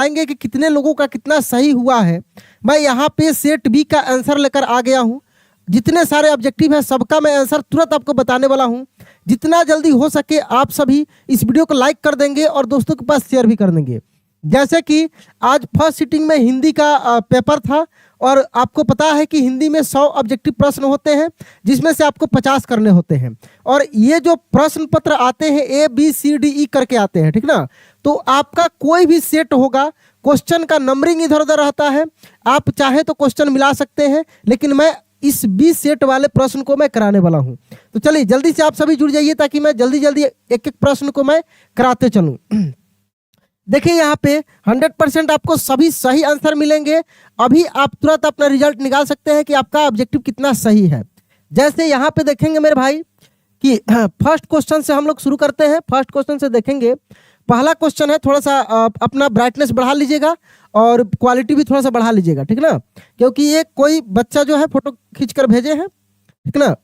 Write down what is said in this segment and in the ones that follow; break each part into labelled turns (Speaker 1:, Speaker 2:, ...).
Speaker 1: आएंगे कि कितने लोगों का कितना सही हुआ है। मैं यहाँ पे सेट बी का आंसर लेकर आ गया हूँ। जितने सारे ऑब्जेक्टिव है सबका मैं आंसर तुरंत आपको बताने वाला हूँ। जितना जल्दी हो सके आप सभी इस वीडियो को लाइक कर देंगे और दोस्तों के पास शेयर भी कर देंगे। जैसे कि आज फर्स्ट सिटिंग में हिंदी का पेपर था और आपको पता है कि हिंदी में 100 ऑब्जेक्टिव प्रश्न होते हैं जिसमें से आपको 50 करने होते हैं। और ये जो प्रश्न पत्र आते हैं ABCDE करके आते हैं, ठीक ना। तो आपका कोई भी सेट होगा, क्वेश्चन का नंबरिंग इधर उधर रहता है। आप चाहे तो क्वेश्चन मिला सकते हैं, लेकिन मैं इस 20 सेट वाले प्रश्न को मैं कराने वाला हूं। तो चलिए जल्दी से आप सभी जुड़ जाइए ताकि मैं जल्दी जल्दी एक एक प्रश्न को मैं कराते चलूं। देखिए यहाँ पे 100% आपको सभी सही आंसर मिलेंगे। अभी आप तुरंत अपना रिजल्ट निकाल सकते हैं कि आपका ऑब्जेक्टिव कितना सही है। जैसे यहाँ पे देखेंगे मेरे भाई कि फर्स्ट क्वेश्चन से हम लोग शुरू करते हैं। फर्स्ट क्वेश्चन से देखेंगे, पहला क्वेश्चन है, थोड़ा सा अपना ब्राइटनेस बढ़ा लीजिएगा और क्वालिटी भी थोड़ा सा बढ़ा लीजिएगा, ठीक ना, क्योंकि ये कोई बच्चा जो है फोटो खींच कर भेजे हैं, ठीक ना।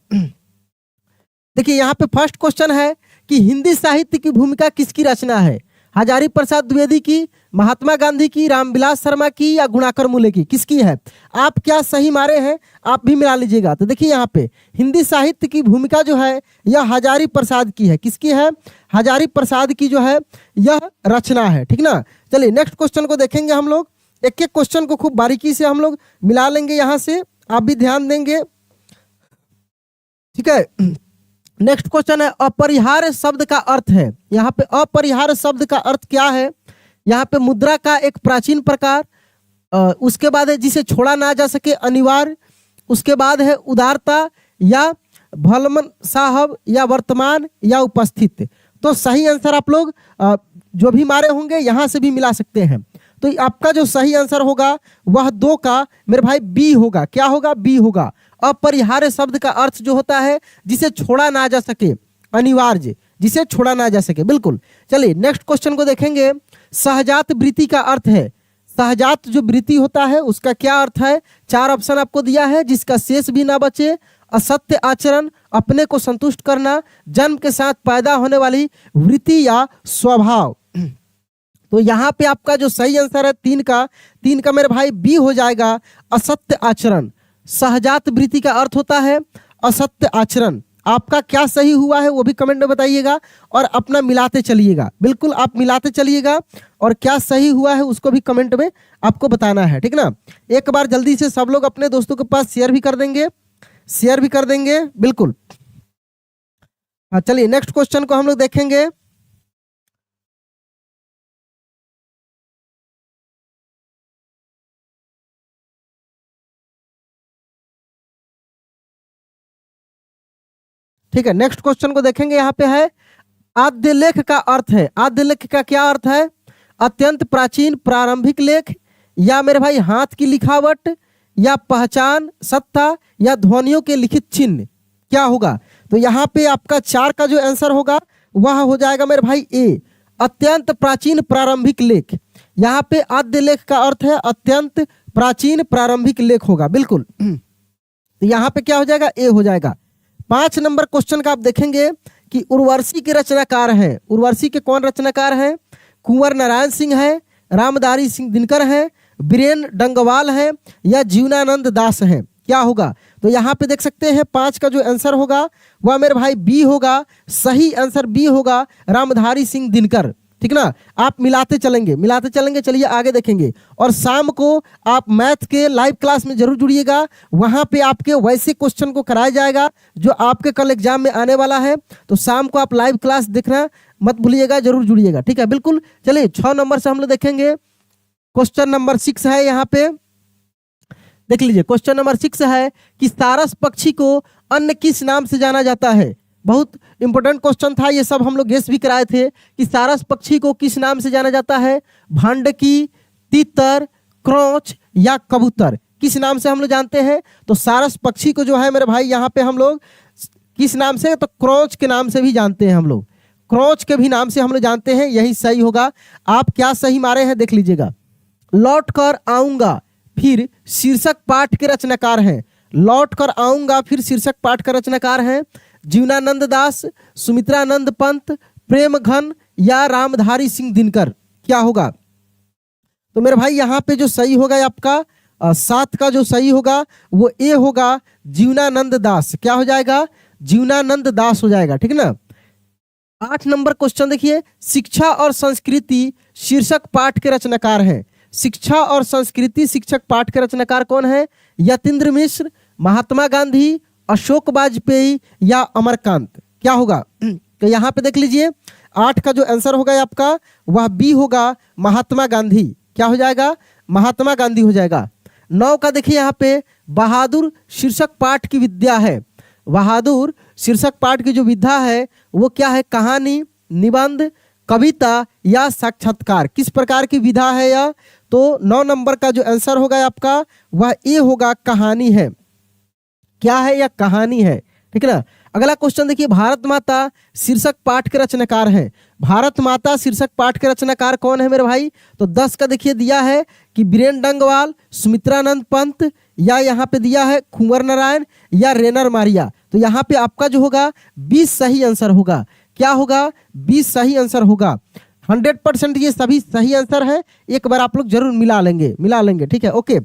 Speaker 1: देखिए यहाँ पे फर्स्ट क्वेश्चन है कि हिंदी साहित्य की भूमिका किसकी रचना है? हजारी प्रसाद द्विवेदी की, महात्मा गांधी की, रामविलास शर्मा की या गुणाकर मूले की? किसकी है? आप क्या सही मारे हैं आप भी मिला लीजिएगा। तो देखिए यहाँ पे हिंदी साहित्य की भूमिका जो है यह हजारी प्रसाद की है। किसकी है? हजारी प्रसाद की जो है यह रचना है, ठीक ना। चलिए नेक्स्ट क्वेश्चन को देखेंगे हम लोग। एक एक क्वेश्चन को खूब बारीकी से हम लोग मिला लेंगे, यहाँ से आप भी ध्यान देंगे, ठीक है। नेक्स्ट क्वेश्चन है, अपरिहार्य शब्द का अर्थ है। यहाँ पे अपरिहार्य शब्द का अर्थ क्या है? यहाँ पे मुद्रा का एक प्राचीन प्रकार, उसके बाद है जिसे छोड़ा ना जा सके, अनिवार्य, उसके बाद है उदारता या भलमन साहब या वर्तमान या उपस्थित। तो सही आंसर आप लोग जो भी मारे होंगे यहाँ से भी मिला सकते हैं। तो आपका जो सही आंसर होगा वह 2 का मेरे भाई बी होगा। क्या होगा? बी होगा। अपरिहार्य शब्द का अर्थ जो होता है जिसे छोड़ा ना जा सके, अनिवार्य, जिसे छोड़ा ना जा सके, बिल्कुल। चलिए नेक्स्ट क्वेश्चन को देखेंगे। सहजात वृत्ति का अर्थ है, सहजात जो वृत्ति होता है उसका क्या अर्थ है? 4 ऑप्शन आपको दिया है, जिसका शेष भी ना बचे, असत्य आचरण, अपने को संतुष्ट करना, जन्म के साथ पैदा होने वाली वृत्ति या स्वभाव। तो यहाँ पे आपका जो सही आंसर है 3 का मेरे भाई बी हो जाएगा, असत्य आचरण। सहजात वृत्ति का अर्थ होता है असत्य आचरण। आपका क्या सही हुआ है वो भी कमेंट में बताइएगा और अपना मिलाते चलिएगा, बिल्कुल आप मिलाते चलिएगा और क्या सही हुआ है उसको भी कमेंट में आपको बताना है, ठीक ना। एक बार जल्दी से सब लोग अपने दोस्तों के पास शेयर भी कर देंगे, बिल्कुल। हाँ चलिए नेक्स्ट क्वेश्चन को हम लोग देखेंगे। ठीक है, नेक्स्ट क्वेश्चन को देखेंगे। यहाँ पे है आद्य लेख का अर्थ है। आद्य लेख का क्या अर्थ है? अत्यंत प्राचीन प्रारंभिक लेख, या मेरे भाई हाथ की लिखावट, या पहचान, सत्ता, या ध्वनियों के लिखित चिन्ह। क्या होगा? तो यहाँ पे आपका 4 का जो आंसर होगा वह हो जाएगा मेरे भाई ए, अत्यंत प्राचीन प्रारंभिक लेख। यहाँ पे आद्य लेख का अर्थ है अत्यंत प्राचीन प्रारंभिक लेख होगा, बिल्कुल। तो यहाँ पे क्या हो जाएगा? ए हो जाएगा। 5 नंबर क्वेश्चन का आप देखेंगे कि उर्वशी के रचनाकार हैं। उर्वशी के कौन रचनाकार हैं? कुंवर नारायण सिंह है, रामधारी सिंह दिनकर है, बीरेन डंगवाल है, या जीवनानंद दास है। क्या होगा? तो यहाँ पे देख सकते हैं 5 का जो आंसर होगा वह मेरे भाई बी होगा। सही आंसर बी होगा, रामधारी सिंह दिनकर, ठीक ना। आप मिलाते चलेंगे। चलिए आगे देखेंगे। और शाम को आप मैथ के लाइव क्लास में जरूर जुड़िएगा, वहां पे आपके वैसे क्वेश्चन को कराया जाएगा जो आपके कल एग्जाम में आने वाला है। तो शाम को आप लाइव क्लास देखना मत भूलिएगा, जरूर जुड़िएगा, ठीक है, बिल्कुल। चलिए 6 नंबर से हम लोग देखेंगे। क्वेश्चन नंबर 6 है, यहाँ पे देख लीजिए। क्वेश्चन नंबर 6 है कि सारस पक्षी को अन्य किस नाम से जाना जाता है? बहुत इंपॉर्टेंट क्वेश्चन था, ये सब हम लोग गेस भी कराए थे कि सारस पक्षी को किस नाम से जाना जाता है? भांडकी, तीतर, क्रोच या कबूतर? किस नाम से हम लोग जानते हैं? तो सारस पक्षी को जो है मेरे भाई यहाँ पे हम लोग किस नाम से? तो क्रोच के नाम से भी जानते हैं हम लोग, क्रोच के भी नाम से हम लोग जानते हैं। यही सही होगा। आप क्या सही मारे हैं देख लीजिएगा। लौट कर आऊंगा फिर शीर्षक पाठ के रचनाकार हैं। लौट कर आऊंगा फिर शीर्षक पाठ का रचनाकार हैं जीवनानंद दास, सुमित्रानंद पंत, प्रेम घन या रामधारी सिंह दिनकर। क्या होगा? तो मेरे भाई यहाँ पे जो सही होगा आपका 7 का जो सही होगा वो ए होगा, जीवनानंद दास। क्या हो जाएगा? जीवनानंद दास हो जाएगा, ठीक है ना। 8 नंबर क्वेश्चन देखिए, शिक्षा और संस्कृति शीर्षक पाठ के रचनाकार हैं। शिक्षा और संस्कृति शीर्षक पाठ के रचनाकार कौन है? यतीन्द्र मिश्र, महात्मा गांधी, अशोक वाजपेयी या अमरकांत। क्या होगा? तो यहाँ पे देख लीजिए 8 का जो आंसर होगा आपका वह बी होगा, महात्मा गांधी। क्या हो जाएगा? महात्मा गांधी हो जाएगा। 9 का देखिए यहाँ पे बहादुर शीर्षक पाठ की विद्या है। बहादुर शीर्षक पाठ की जो विधा है वो क्या है? कहानी, निबंध, कविता या साक्षात्कार। किस प्रकार की विधा है यह? तो 9 नंबर का जो आंसर होगा आपका वह ए होगा, कहानी है। क्या है? यह कहानी है, ठीक है ना। अगला क्वेश्चन देखिए, भारत माता शीर्षक पाठ के रचनाकार हैं। भारत माता शीर्षक पाठ के रचनाकार कौन है मेरे भाई? तो 10 का देखिए दिया है कि बीरेन डंगवाल, सुमित्रानंद पंत, या यहाँ पे दिया है कुंवर नारायण या रेनर मारिया। तो यहाँ पे आपका जो होगा 20 सही आंसर होगा। क्या होगा? 20 सही आंसर होगा। 100% ये सभी सही आंसर है। एक बार आप लोग जरूर मिला लेंगे, ठीक है। ओके,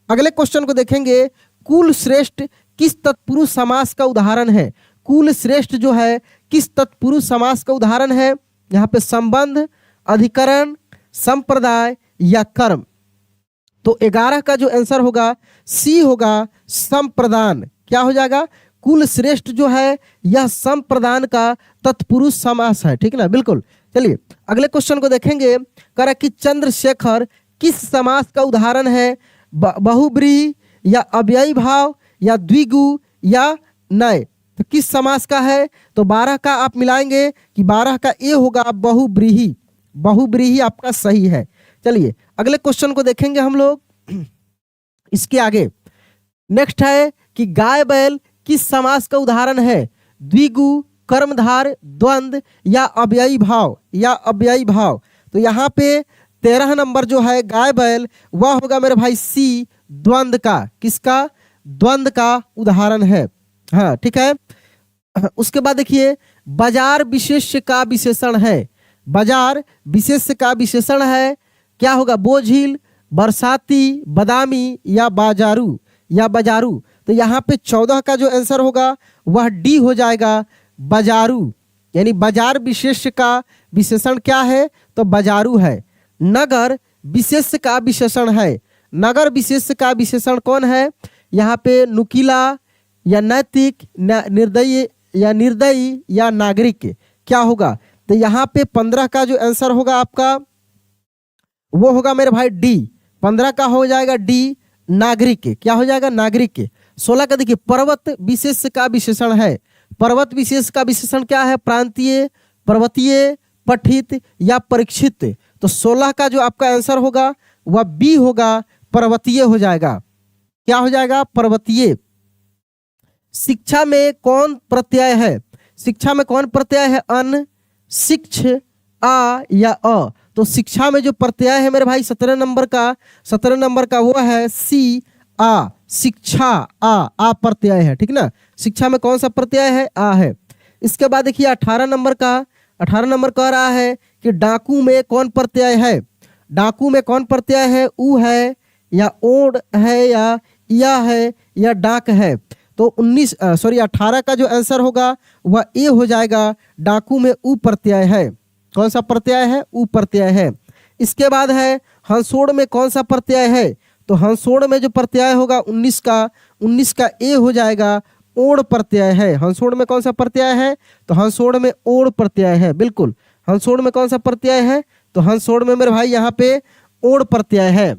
Speaker 1: अगले क्वेश्चन को देखेंगे, कुल श्रेष्ठ किस तत्पुरुष समास का उदाहरण है? कुल श्रेष्ठ जो है किस तत्पुरुष समास का उदाहरण है? यहाँ पे संबंध, अधिकरण, संप्रदाय या कर्म। तो 11 का जो आंसर होगा सी होगा, संप्रदान। क्या हो जाएगा? कुल श्रेष्ठ जो है यह संप्रदान का तत्पुरुष समास है, ठीक है ना, बिल्कुल। चलिए अगले क्वेश्चन को देखेंगे, करा कि चंद्रशेखर किस समास का उदाहरण है? बहुब्रीहि या अव्ययी भाव या द्विगु या नय। तो किस समास का है? तो 12 का आप मिलाएंगे कि 12 का ए होगा, बहुब्रीहि। बहुब्रीहि आपका सही है। चलिए अगले क्वेश्चन को देखेंगे हम लोग। इसके आगे नेक्स्ट है कि गाय बैल किस समास का उदाहरण है? द्विगु, कर्मधार, द्वंद या अव्ययी भाव तो यहाँ पे 13 नंबर जो है गाय बैल वह होगा मेरे भाई सी, द्वंद का। किसका? द्वंद का उदाहरण है। हाँ, ठीक है। उसके बाद देखिए, बाजार विशेष्य का विशेषण है। बाजार विशेष्य का विशेषण है। क्या होगा? बोझिल, बरसाती, बादामी या बाजारू। तो यहाँ पे 14 का जो आंसर होगा वह डी हो जाएगा, बाजारू। यानी बाजार विशेष्य का विशेषण क्या है? तो बाजारू है। नगर विशेष्य का विशेषण है। नगर विशेष्य का विशेषण कौन है? यहाँ पे नुकीला या नैतिक, निर्दयी या नागरिक। क्या होगा? तो यहाँ पे 15 का जो आंसर होगा आपका वो होगा मेरे भाई डी। 15 का हो जाएगा डी, नागरिक। क्या हो जाएगा? नागरिक। 16 का देखिए, पर्वत विशेष का विशेषण है। पर्वत विशेष का विशेषण क्या है? प्रांतीय, पर्वतीय, पठित या परीक्षित। तो 16 का जो आपका आंसर होगा वह बी होगा, पर्वतीय हो जाएगा। क्या हो जाएगा? पर्वतीय। शिक्षा में कौन प्रत्यय है? शिक्षा में कौन प्रत्यय है? अन, शिक्ष, आ या अ। तो शिक्षा में जो प्रत्यय है मेरे भाई 17 नंबर का वो है सी, आ। शिक्षा, आ प्रत्यय है, ठीक ना। शिक्षा में कौन सा प्रत्यय है? आ है। इसके बाद देखिए 18 नंबर कह रहा है कि डाकू में कौन प्रत्यय है? डाकू में कौन प्रत्यय है? ऊ है या ओड है या है या डाक है। तो 18 का जो आंसर होगा वह ए हो जाएगा, डाकू में ऊ प्रत्यय है। कौन सा प्रत्यय है? ऊ प्रत्यय है। इसके बाद है हंसोड़ में कौन सा प्रत्यय है? तो हंसोड़ में जो प्रत्यय होगा 19 का ए हो जाएगा, ओड़ प्रत्यय है। हंसोड़ में कौन सा प्रत्यय है? तो हंसोड़ में ओड़ प्रत्यय है, बिल्कुल। हंसोड़ में कौन सा प्रत्यय है? तो हंसोड़ में मेरे भाई यहाँ पे ओड़ प्रत्यय है।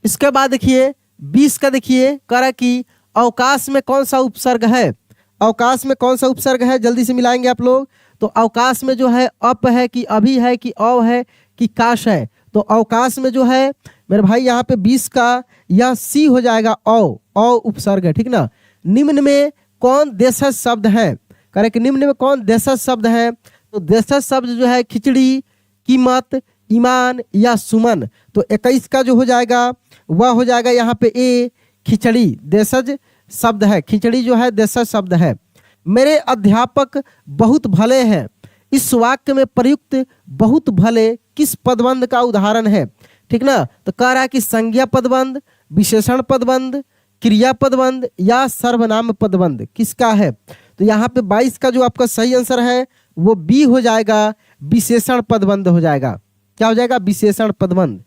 Speaker 1: इसके बाद देखिए 20 का देखिए, करा कि अवकाश में कौन सा उपसर्ग है? अवकाश में कौन सा उपसर्ग है? जल्दी से मिलाएंगे आप लोग। तो अवकाश में जो है अप है कि अभी है कि अव है कि काश है? तो अवकाश में जो है मेरे भाई यहाँ पे 20 का यह सी हो जाएगा, अ उपसर्ग है, ठीक ना। निम्न में कौन देशज शब्द है? करे कि निम्न में कौन देशज शब्द है? तो देशज शब्द जो है खिचड़ी, कीमत, ईमान या सुमन। तो 21 का जो हो जाएगा वह हो जाएगा यहाँ पे ए, खिचड़ी। देशज शब्द है, खिचड़ी जो है देशज शब्द है। मेरे अध्यापक बहुत भले हैं, इस वाक्य में प्रयुक्त बहुत भले किस पदबंध का उदाहरण है? ठीक ना। तो कह रहा है कि संज्ञा पदबंध, विशेषण पदबंध, क्रिया पदबंध या सर्वनाम पदबंध किसका है। तो यहाँ पे 22 का जो आपका सही आंसर है वो बी हो जाएगा, विशेषण पदबंध हो जाएगा। क्या हो जाएगा, विशेषण पदबंध।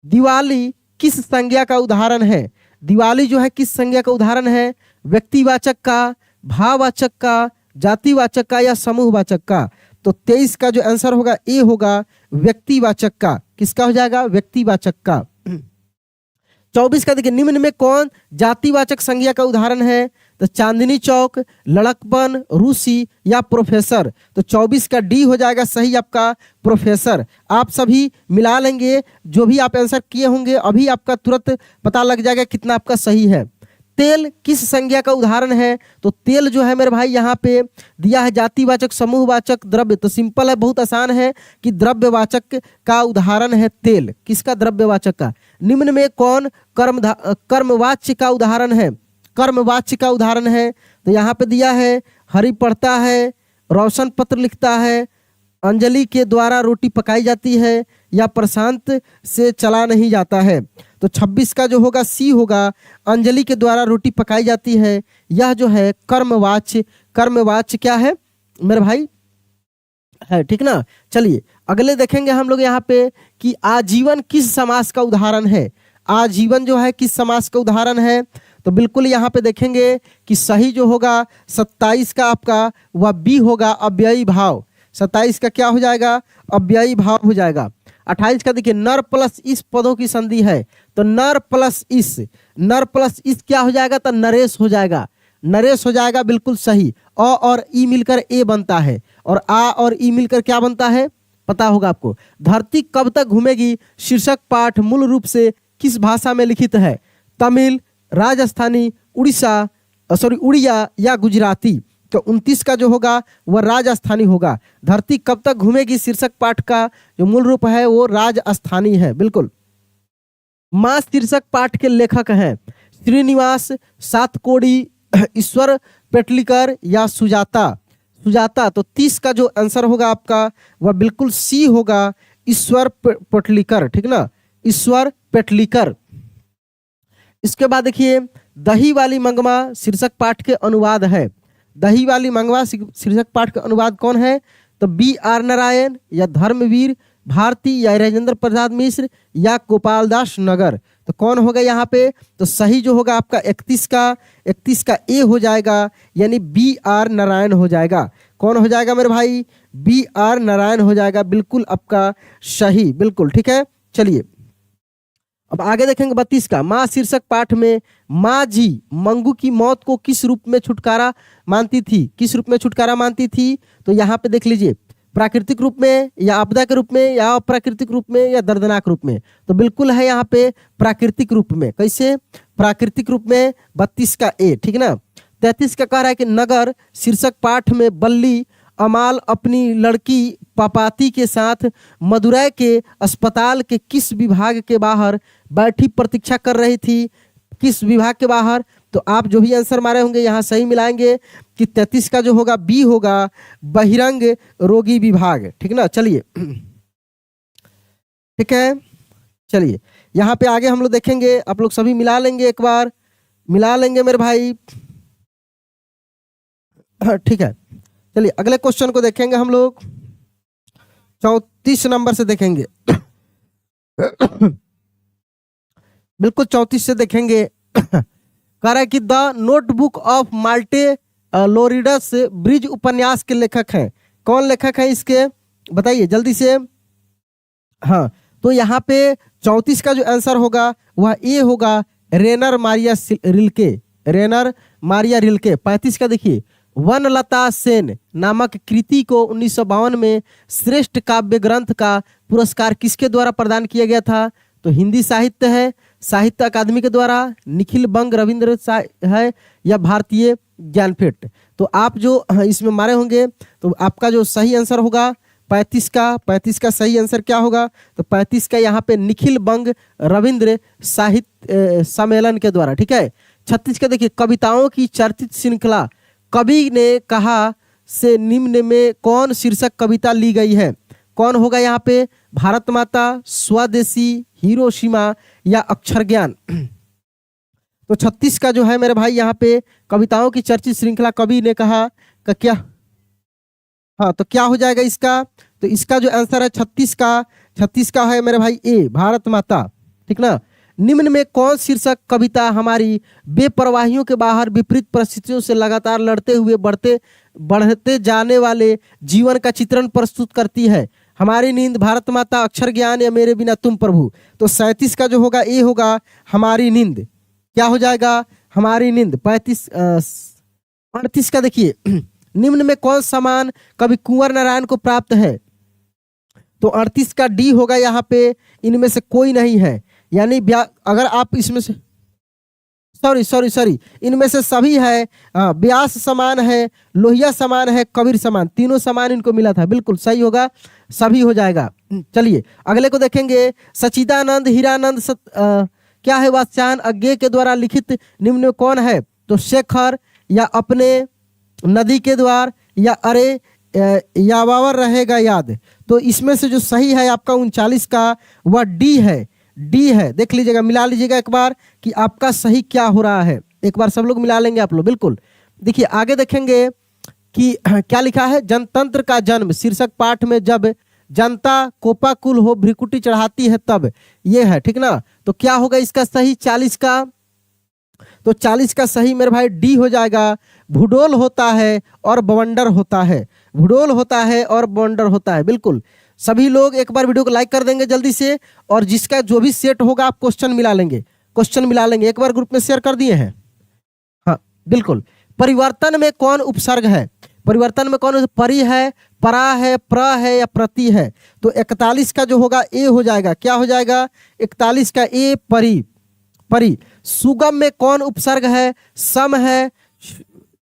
Speaker 1: दिवाली किस संज्ञा का उदाहरण है। दिवाली जो है किस संज्ञा का उदाहरण है, व्यक्तिवाचक का, भाववाचक का, जातिवाचक का या समूहवाचक का। तो 23 का जो आंसर होगा ए होगा, व्यक्तिवाचक का। किसका हो जाएगा, व्यक्तिवाचक का। 24 का देखिए, निम्न में कौन जातिवाचक संज्ञा का उदाहरण है। तो चांदनी चौक, लड़कपन, रूसी या प्रोफेसर। तो 24 का डी हो जाएगा सही आपका, प्रोफेसर। आप सभी मिला लेंगे, जो भी आप आंसर किए होंगे अभी आपका तुरंत पता लग जाएगा कितना आपका सही है। तेल किस संज्ञा का उदाहरण है। तो तेल जो है मेरे भाई यहाँ पे दिया है जातिवाचक, समूहवाचक, द्रव्य। तो सिंपल है, बहुत आसान है कि द्रव्यवाचक का उदाहरण है तेल। किसका, द्रव्यवाचक का। निम्न में कौन कर्मवाच्य का उदाहरण है, कर्मवाच्य का उदाहरण है। तो यहाँ पे दिया है हरि पढ़ता है, रोशन पत्र लिखता है, अंजलि के द्वारा रोटी पकाई जाती है या प्रशांत से चला नहीं जाता है। तो 26 का जो होगा सी होगा, अंजलि के द्वारा रोटी पकाई जाती है। यह जो है कर्मवाच्य, कर्मवाच्य क्या है मेरे भाई है, ठीक ना। चलिए अगले देखेंगे हम लोग यहाँ पे कि आजीवन किस समास का उदाहरण है। आजीवन जो है किस समास का उदाहरण है। तो बिल्कुल यहाँ पे देखेंगे कि सही जो होगा 27 का आपका वह बी होगा, अव्ययी भाव। 27 का क्या हो जाएगा, अव्ययी भाव हो जाएगा। 28 का देखिए, नर प्लस इस पदों की संधि है। तो नर प्लस इस, नर प्लस इस क्या हो जाएगा, तो नरेश हो जाएगा, नरेश हो जाएगा, बिल्कुल सही। अ और ई मिलकर ए बनता है और आ और ई मिलकर क्या बनता है पता होगा आपको। धरती कब तक घूमेगी शीर्षक पाठ मूल रूप से किस भाषा में लिखित है। तमिल, राजस्थानी, उड़िया या गुजराती। तो 29 का जो होगा वह राजस्थानी होगा। धरती कब तक घूमेगी शीर्षक पाठ का जो मूल रूप है वो राजस्थानी है, बिल्कुल। मां शीर्षक पाठ के लेखक हैं श्रीनिवास, सातकोड़ी, ईश्वर पेटलिकर या सुजाता। सुजाता। तो 30 का जो आंसर होगा आपका वह बिल्कुल सी होगा, ईश्वर पेटलिकर, ठीक ना, ईश्वर पेटलिकर। इसके बाद देखिए, दही वाली मंगवा शीर्षक पाठ के अनुवाद है। दही वाली मंगवा शीर्षक पाठ का अनुवाद कौन है। तो बी आर नारायण या धर्मवीर भारती या राजेंद्र प्रसाद मिश्र या गोपाल दास नगर। तो कौन होगा यहाँ पे, तो सही जो होगा आपका 31 का ए हो जाएगा, यानी बी आर नारायण हो जाएगा। कौन हो जाएगा मेरे भाई, बी आर नारायण हो जाएगा, बिल्कुल आपका सही, बिल्कुल ठीक है। चलिए अब आगे देखेंगे 32 का, माँ शीर्षक पाठ में माँ जी मंगू की मौत को किस रूप में छुटकारा मानती थी, किस रूप में छुटकारा मानती थी। तो यहाँ पे देख लीजिए, प्राकृतिक रूप में या आपदा के रूप में या अप्राकृतिक रूप में या दर्दनाक रूप में। तो बिल्कुल है यहाँ पे प्राकृतिक रूप में। कैसे, प्राकृतिक रूप में, 32 का ए, ठीक ना। 33 का कह रहा है कि नगर शीर्षक पाठ में बल्ली अमाल अपनी लड़की पापाती के साथ मदुरै के अस्पताल के किस विभाग के बाहर बैठी प्रतीक्षा कर रही थी, किस विभाग के बाहर। तो आप जो भी आंसर मारे होंगे यहाँ सही मिलाएंगे कि 33 का जो होगा बी होगा, बहिरंग रोगी विभाग, ठीक ना। चलिए ठीक है, चलिए यहाँ पे आगे हम लोग देखेंगे, आप लोग सभी मिला लेंगे, एक बार मिला लेंगे मेरे भाई, ठीक है। चलिए अगले क्वेश्चन को देखेंगे हम लोग, 34 नंबर से देखेंगे बिल्कुल 34 से देखेंगे। कह रहा है कि द नोटबुक ऑफ माल्टे लोरिडस ब्रिज उपन्यास के लेखक हैं। कौन लेखक है इसके, बताइए जल्दी से। हाँ, तो यहाँ पे 34 का जो आंसर होगा वह ए होगा, रेनर मारिया रिल्के, रेनर मारिया रिल्के। 35 का देखिए, वनलता सेन नामक कृति को 1952 में श्रेष्ठ काव्य ग्रंथ का पुरस्कार किसके द्वारा प्रदान किया गया था। तो हिंदी साहित्य है, साहित्य अकादमी के द्वारा, निखिल बंग रविंद्र है या भारतीय ज्ञानपीठ। तो आप जो इसमें मारे होंगे तो आपका जो सही आंसर होगा 35 का सही आंसर क्या होगा। तो 35 का यहाँ पे निखिल बंग रविंद्र साहित्य सम्मेलन के द्वारा, ठीक है। 36 का देखिए, कविताओं की चर्चित श्रृंखला कवि ने कहा से निम्न में कौन शीर्षक कविता ली गई है। कौन होगा यहाँ पे, भारत माता, स्वदेशी, हिरोशिमा या अक्षर ज्ञान। तो 36 का जो है मेरे भाई यहाँ पे कविताओं की चर्चित श्रृंखला कवि ने कहा का क्या, हाँ तो क्या हो जाएगा इसका, तो इसका जो आंसर है 36 का है मेरे भाई ए, भारत माता, ठीक ना। निम्न में कौन शीर्षक कविता हमारी बेपरवाहियों के बाहर विपरीत परिस्थितियों से लगातार लड़ते हुए बढ़ते जाने वाले जीवन का चित्रण प्रस्तुत करती है? हमारी नींद, भारत माता, अक्षर ज्ञान या मेरे बिना तुम प्रभु। तो 37 का जो होगा ए होगा हमारी नींद। क्या हो जाएगा, हमारी नींद। 38 का देखिए, निम्न में कौन सम्मान कवि कुंवर नारायण को प्राप्त है? तो 38 का डी होगा यहाँ पे, इनमें से कोई नहीं है, यानी अगर आप इसमें से सॉरी इनमें से सभी है। व्यास समान है, लोहिया समान है, कबीर समान, तीनों समान इनको मिला था, बिल्कुल सही होगा, सभी हो जाएगा। चलिए अगले को देखेंगे। सचिदानंद हीरानंद क्या है वात्स्यायन अज्ञे के द्वारा लिखित निम्न में कौन है? तो शेखर या अपने, नदी के द्वार या अरे यावावर रहेगा याद। तो इसमें से जो सही है आपका 39 का वह डी है, देख लीजिएगा, मिला लीजिएगा एक बार कि आपका सही क्या हो रहा है, एक बार सब लोग मिला लेंगे आप लोग, बिल्कुल। देखिए आगे देखेंगे कि क्या लिखा है। जनतंत्र का जन्म शीर्षक पाठ में जब जनता कोपाकुल हो भ्रिकुटी चढ़ाती है तब, ये है, ठीक ना। तो क्या होगा इसका सही 40 का? तो 40 का सही मेरे भाई डी हो जाएगा। भूडोल होता है और बवंडर होता है, भूडोल होता है और बवंडर होता है, बिल्कुल। सभी लोग एक बार वीडियो को लाइक कर देंगे जल्दी से, और जिसका जो भी सेट होगा आप क्वेश्चन मिला लेंगे, एक बार ग्रुप में शेयर कर दिए हैं, हाँ बिल्कुल। परिवर्तन में कौन उपसर्ग है? परिवर्तन में कौन, परि है, परा है, प्र है या प्रति है? तो 41 का जो होगा ए हो जाएगा। क्या हो जाएगा 41 का ए, परि। सुगम में कौन उपसर्ग है? सम है,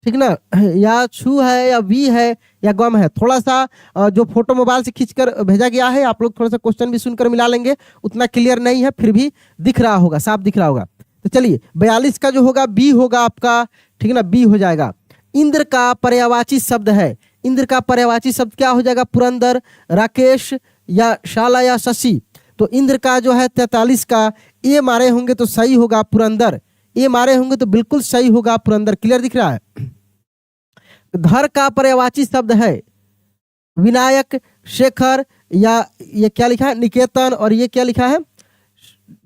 Speaker 1: ठीक ना, या छु है या वी है या गम है। थोड़ा सा जो फोटो मोबाइल से खींचकर भेजा गया है, आप लोग थोड़ा सा क्वेश्चन भी सुनकर मिला लेंगे, उतना क्लियर नहीं है, फिर भी दिख रहा होगा, साफ दिख रहा होगा। तो चलिए 42 का जो होगा बी होगा आपका, ठीक ना, बी हो जाएगा। इंद्र का पर्यायवाची शब्द है, इंद्र का पर्यायवाची शब्द क्या हो जाएगा? पुरंदर, राकेश या शाला या शशि। तो इंद्र का जो है 43 का ए मारे होंगे तो सही होगा पुरंदर, ए मारे होंगे तो बिल्कुल सही होगा पुरंदर। क्लियर दिख रहा है। धर का पर्यायवाची शब्द है विनायक, शेखर या ये क्या लिखा है निकेतन, और ये क्या लिखा है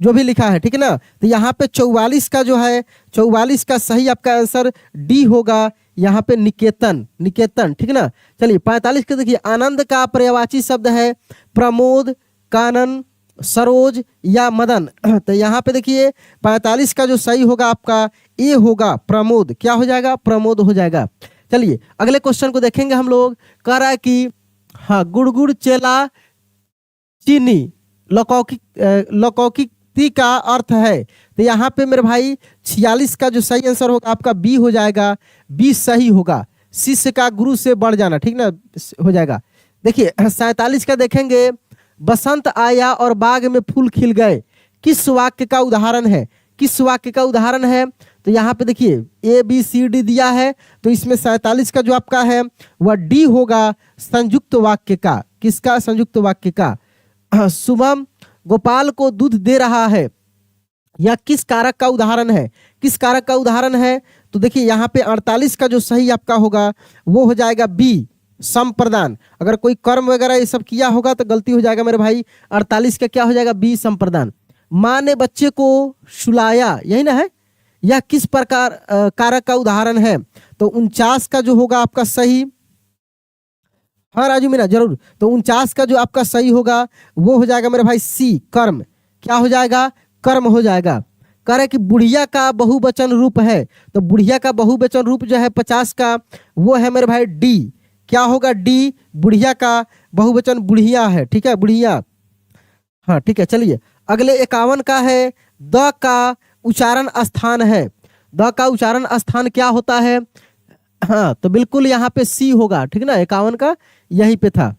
Speaker 1: जो भी लिखा है, ठीक है ना। तो यहाँ पे 44 का जो है 44 का सही आपका आंसर डी होगा, यहाँ पे निकेतन, ठीक ना। चलिए 45 के देखिए, आनंद का पर्यायवाची शब्द है प्रमोद, कानन, सरोज या मदन। तो यहाँ पे देखिए 45 का जो सही होगा आपका ए होगा प्रमोद। क्या हो जाएगा? प्रमोद हो जाएगा। चलिए अगले क्वेश्चन को देखेंगे हम लोग। कह रहा है कि हाँ, गुड़गुड़ चेला चीनी लौकिकी का अर्थ है। तो यहाँ पे मेरे भाई 46 का जो सही आंसर होगा आपका बी हो जाएगा, बी सही होगा। शिष्य का गुरु से बढ़ जाना, ठीक ना, हो जाएगा। देखिए 47 का देखेंगे, बसंत आया और बाग में फूल खिल गए, किस वाक्य का उदाहरण है? किस वाक्य का उदाहरण है? तो यहाँ पे देखिए ए बी सी डी दिया है, तो इसमें 47 का जो आपका है वह डी होगा, संयुक्त वाक्य का। किसका? संयुक्त वाक्य का। शुभम गोपाल को दूध दे रहा है, यह किस कारक का उदाहरण है? किस कारक का उदाहरण है? तो देखिए यहाँ पे 48 का जो सही आपका होगा वो हो जाएगा बी, संप्रदान। अगर कोई कर्म वगैरह ये सब किया होगा तो गलती हो जाएगा मेरे भाई। 48 का क्या हो जाएगा? बी, संप्रदान। माँ ने बच्चे को सुलाया, यही ना है, यह किस प्रकार कारक का उदाहरण है? तो 49 का जो होगा आपका सही, हाँ राजू मीना जरूर। तो 49 का जो आपका सही होगा वो हो जाएगा मेरे भाई सी, कर्म। क्या हो जाएगा? कर्म हो जाएगा। कह रहे कि बुढ़िया का बहुवचन रूप है, तो बुढ़िया का बहुवचन रूप जो है 50 का वो है मेरे भाई डी। क्या होगा? डी। बुढ़िया का बहुवचन बुढ़िया है, ठीक है, बुढ़िया, हाँ ठीक है। चलिए अगले 51 का है, द का उच्चारण स्थान है। द का उच्चारण स्थान क्या होता है? हाँ तो बिल्कुल यहाँ पे सी होगा, ठीक ना। 51 का यहीं पे था,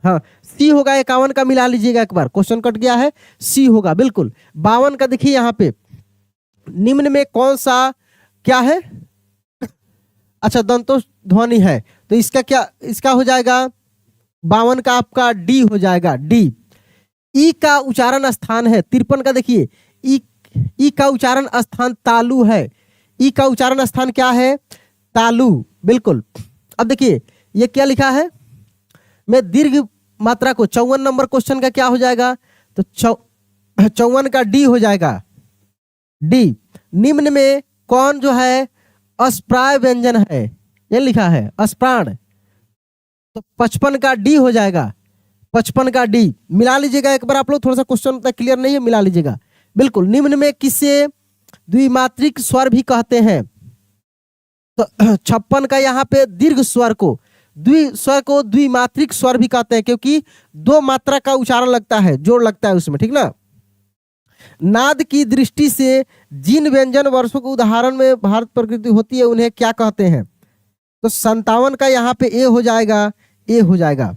Speaker 1: हाँ सी होगा। 51 का मिला लीजिएगा एक बार, क्वेश्चन कट गया है, सी होगा बिल्कुल। 52 का देखिए यहाँ पे, निम्न में कौन सा क्या है? अच्छा, दंतो ध्वनि है, तो इसका क्या, इसका हो जाएगा 52 का आपका डी हो जाएगा, डी। ई का उच्चारण स्थान है 53 का, देखिए ई का उच्चारण स्थान तालु है। ई का उच्चारण स्थान क्या है? तालु, बिल्कुल। अब देखिए ये क्या लिखा है, मैं दीर्घ मात्रा को 54 नंबर क्वेश्चन का क्या हो जाएगा, तो 54 का डी हो जाएगा। डी, निम्न में कौन जो है अस्प्राय व्यंजन है, ये लिखा है अस्प्राण, तो 55 का डी हो जाएगा। 55 का डी मिला लीजिएगा एक बार आप लोग, थोड़ा सा क्वेश्चन क्लियर नहीं है, मिला लीजिएगा। बिल्कुल, निम्न में किसे द्विमात्रिक स्वर भी कहते हैं, तो 56 का यहाँ पे दीर्घ स्वर को द्विमात्रिक स्वर भी कहते हैं, क्योंकि 2 मात्रा का उच्चारण लगता है, जोड़ लगता है उसमें, ठीक ना। नाद की दृष्टि से जिन व्यंजन वर्षों के उदाहरण में भारत प्रकृति होती है उन्हें क्या कहते हैं, तो 57 का यहाँ पे ए हो जाएगा, ए हो जाएगा।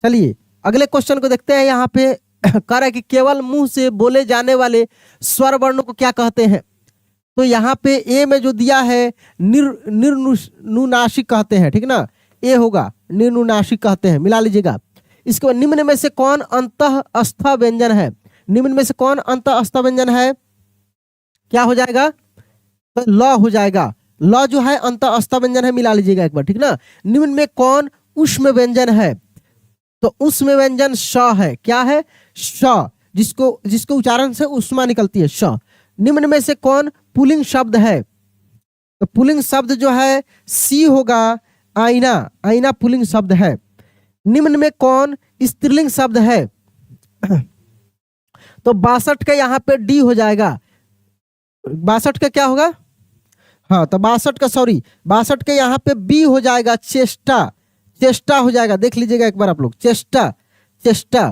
Speaker 1: चलिए अगले क्वेश्चन को देखते हैं। यहाँ पे कह रहा है कि केवल मुंह से बोले जाने वाले स्वर वर्णों को क्या कहते हैं, तो यहाँ पे ए में जो दिया है निर्नुनासिक कहते हैं, ठीक ना, ए होगा, निर्नुनासिक कहते हैं, मिला लीजिएगा। इसके बाद निम्न में से कौन अंतःस्थ व्यंजन है, निम्न में से कौन अंतःस्थ व्यंजन है, क्या हो जाएगा, तो ल हो जाएगा। ल जो है अंतःस्थ व्यंजन है, मिला लीजिएगा एक बार, ठीक ना। निम्न में कौन ऊष्म व्यंजन है, तो ऊष्म व्यंजन श है, क्या है, श, जिसको उच्चारण से उष्मा निकलती है, श। निम्न में से कौन पुल्लिंग शब्द है, तो पुल्लिंग शब्द जो है सी होगा, आईना, आईना पुल्लिंग शब्द है। निम्न में कौन स्त्रीलिंग शब्द है, तो 62 का यहाँ पे डी हो जाएगा। 62 का क्या होगा, हाँ, तो 62 के यहाँ पे बी हो जाएगा, चेष्टा, चेष्टा हो जाएगा, देख लीजिएगा एक बार आप लोग, चेष्टा, चेष्टा।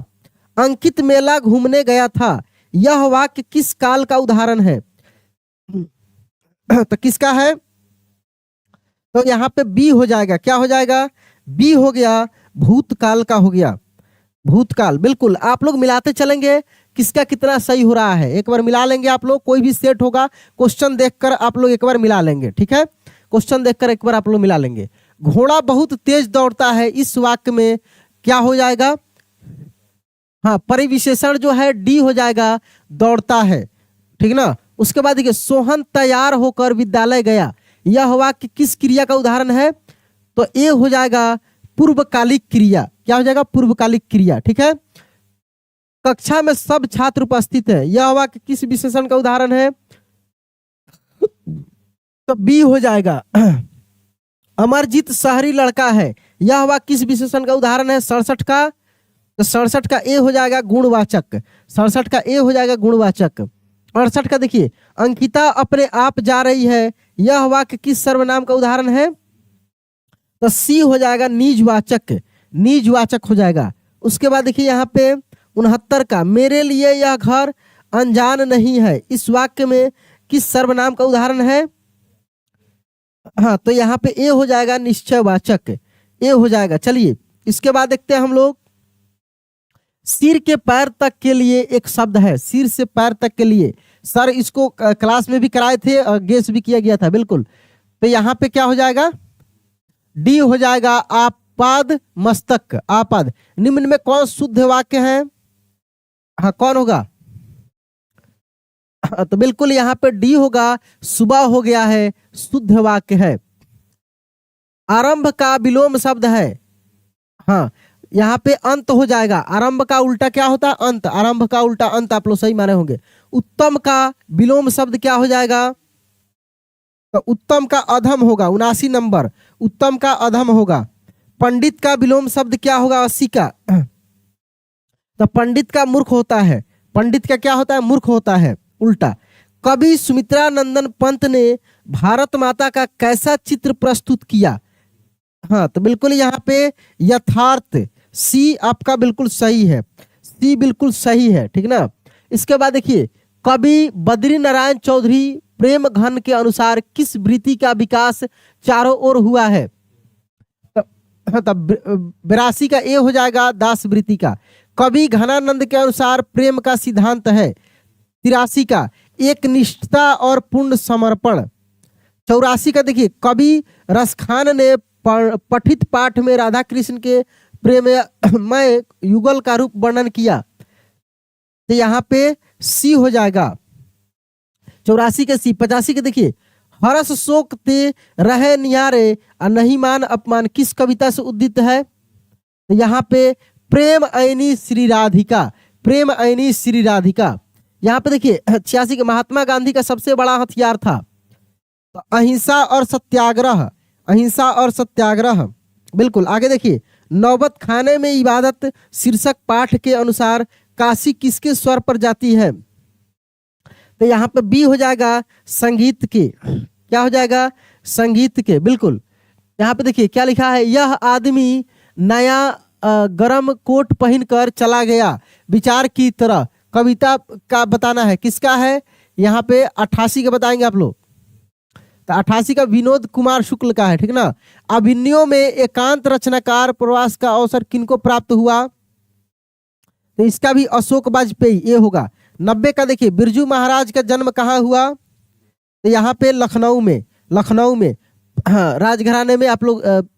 Speaker 1: अंकित मेला घूमने गया था, यह वाक्य किस काल का उदाहरण है, तो किसका है, तो यहाँ पे बी हो जाएगा, क्या हो जाएगा, बी हो गया, भूतकाल का हो गया, भूतकाल। बिल्कुल, आप लोग मिलाते चलेंगे किसका कितना सही हो रहा है, एक बार मिला लेंगे आप लोग, कोई भी सेट होगा क्वेश्चन देखकर आप लोग एक बार मिला लेंगे, ठीक है, क्वेश्चन देखकर एक बार आप लोग मिला लेंगे। घोड़ा बहुत तेज दौड़ता है, इस वाक्य में क्या हो जाएगा, हाँ, परिविशेषण जो है डी हो जाएगा, दौड़ता है, ठीक ना। उसके बाद देखिए सोहन तैयार होकर विद्यालय गया, यह वाक्य किस क्रिया का उदाहरण है, तो ए हो जाएगा पूर्वकालिक क्रिया, क्या हो जाएगा, पूर्वकालिक क्रिया, ठीक है। कक्षा में सब छात्र उपस्थित है, यह वाक्य किस विशेषण का उदाहरण है, तो बी हो जाएगा। अमरजीत शहरी लड़का है, यह वाक्य किस विशेषण का उदाहरण है, 67 का, तो 67 का ए हो जाएगा गुणवाचक, 67 का ए हो जाएगा गुणवाचक। 68 का देखिए अंकिता अपने आप जा रही है, यह वाक्य किस सर्वनाम का उदाहरण है, तो सी हो जाएगा निजवाचक, निजवाचक हो जाएगा। उसके बाद देखिए यहाँ पे 69 का मेरे लिए यह घर अनजान नहीं है, इस वाक्य में किस सर्वनाम का उदाहरण है, हाँ, तो यहाँ पे ए हो जाएगा निश्चयवाचक, ए हो जाएगा। चलिए इसके बाद देखते हैं हम लोग, सिर के पैर तक के लिए एक शब्द है, सिर से पैर तक के लिए, सर इसको क्लास में भी कराए थे और गेस भी किया गया था, बिल्कुल। तो यहाँ पे क्या हो जाएगा, डी हो जाएगा, आपाद मस्तक, आपाद। निम्न में कौन शुद्ध वाक्य है, हाँ, कौन होगा, तो बिल्कुल यहाँ पे डी होगा, सुबह हो गया है, शुद्ध वाक्य है। आरंभ का विलोम शब्द है, हाँ, यहाँ पे अंत हो जाएगा, आरंभ का उल्टा क्या होता है, अंत, आरंभ का उल्टा अंत, आप लोग सही माने होंगे। उत्तम का विलोम शब्द क्या हो जाएगा, तो उत्तम का अधम होगा, 79 नंबर, उत्तम का अधम होगा। पंडित का विलोम शब्द क्या होगा, 80 का, तो पंडित का मूर्ख होता है, पंडित का क्या होता है, मूर्ख होता है, उल्टा। कवि सुमित्रा नंदन पंत ने भारत माता का कैसा चित्र प्रस्तुत किया, हाँ, तो बिल्कुल यहाँ पे यथार्थ, सी आपका बिल्कुल सही है, सी बिल्कुल सही है, ठीक ना। इसके बाद देखिए कवि बद्री नारायण चौधरी प्रेम घन के अनुसार किस वृत्ति का विकास चारों ओर हुआ है, तब 82 का ए हो जाएगा, दास वृत्ति का। कवि घनानंद के अनुसार प्रेम का सिद्धांत है, 83 का एक निष्ठा और पूर्ण समर्पण। 84 का देखिए कवि रसखान ने पठित पाठ में राधा कृष्ण के प्रेममय युगल का रूप वर्णन किया, तो यहाँ पे सी हो जाएगा। 84 के सी। 85 के देखिए, हर्ष शोक ते रहे नियारे और नहीं मान अपमान किस कविता से उद्दित है? तो यहाँ पे प्रेम ऐनी श्री राधिका, प्रेम ऐनी श्री राधिका। यहाँ पे देखिए 86 के महात्मा गांधी का सबसे बड़ा हथियार था तो अहिंसा और सत्याग्रह, अहिंसा और सत्याग्रह। बिल्कुल। आगे देखिए, नौबत खाने में इबादत शीर्षक पाठ के अनुसार काशी किसके स्वर पर जाती है? तो यहाँ पे बी हो जाएगा संगीत के। क्या हो जाएगा? संगीत के। बिल्कुल। यहाँ पे देखिए क्या लिखा है, यह आदमी नया गरम कोट पहनकर चला गया विचार की तरह। कविता का बताना है, किसका है? यहाँ पे 88 का बताएंगे आप लोग। तो 88 का विनोद कुमार शुक्ल का है, ठीक ना। अभिनयों में एकांत रचनाकार प्रवास का अवसर किनको प्राप्त हुआ? तो इसका भी अशोक वाजपेयी, ये होगा। 90 का देखिए, बिरजू महाराज का जन्म कहाँ हुआ? तो यहाँ पे लखनऊ में, लखनऊ में। हाँ, राजघराने में आप लोग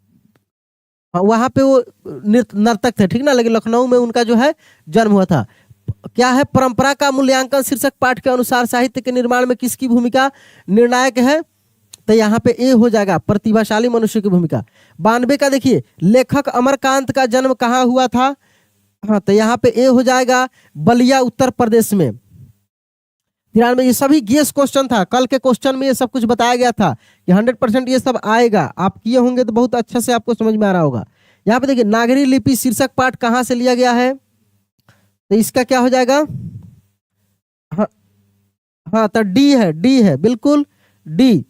Speaker 1: वहां पे वो नर्तक थे, ठीक ना, लेकिन लखनऊ में उनका जो है जन्म हुआ था। क्या है? परंपरा का मूल्यांकन शीर्षक पाठ के अनुसार साहित्य के निर्माण में किसकी भूमिका निर्णायक है? तो यहाँ पे ए हो जाएगा, प्रतिभाशाली मनुष्य की भूमिका। 92 का देखिए, लेखक अमरकांत का जन्म कहाँ हुआ था? हाँ, तो यहाँ पे ए हो जाएगा, बलिया उत्तर प्रदेश में। 93 ये सभी गेस क्वेश्चन था, कल के क्वेश्चन में ये सब कुछ बताया गया था कि 100% ये सब आएगा। आप किए होंगे तो बहुत अच्छे से आपको समझ में आ रहा होगा। यहाँ पे देखिए, नागरी लिपि शीर्षक पाठ कहाँ से लिया गया है? तो इसका क्या हो जाएगा? हाँ, हाँ, तो डी है, डी है, बिल्कुल डी।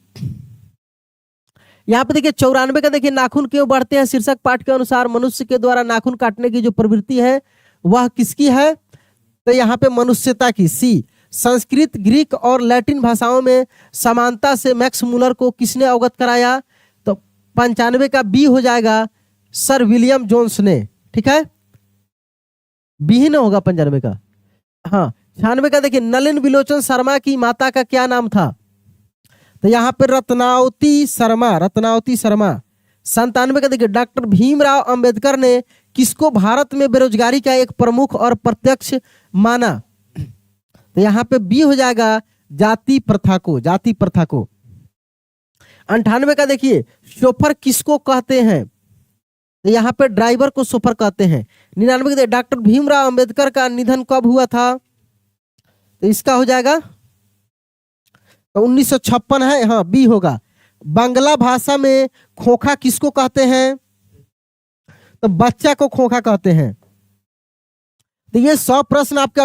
Speaker 1: यहाँ पे देखिए 94 का देखिए, नाखून क्यों बढ़ते हैं शीर्षक पाठ के अनुसार मनुष्य के द्वारा नाखून काटने की जो प्रवृत्ति है वह किसकी है? तो यहाँ पे मनुष्यता की। सी। संस्कृत, ग्रीक और लैटिन भाषाओं में समानता से मैक्स मूलर को किसने अवगत कराया? तो 95 का बी हो जाएगा, सर विलियम जोन्स ने। ठीक है, बी ही ना होगा 95 का। हाँ, 96 का देखिए, नलिन विलोचन शर्मा की माता का क्या नाम था? तो यहाँ पे रत्नावती शर्मा, रत्नावती शर्मा। 97 का देखिए, डॉक्टर भीमराव अंबेडकर ने किसको भारत में बेरोजगारी का एक प्रमुख और प्रत्यक्ष माना? तो यहाँ पे बी हो जाएगा, जाति प्रथा को, जाति प्रथा को। 98 का देखिए, शोफर किसको कहते हैं? तो यहाँ पे ड्राइवर को शोफर कहते हैं। 99 का देखिए, डॉक्टर भीमराव अंबेडकर का निधन कब हुआ था? तो इसका हो जाएगा तो 1956 है। हाँ, बी होगा। बांग्ला भाषा में खोखा किसको कहते हैं? तो बच्चा को खोखा कहते हैं। तो ये 100 प्रश्न आपके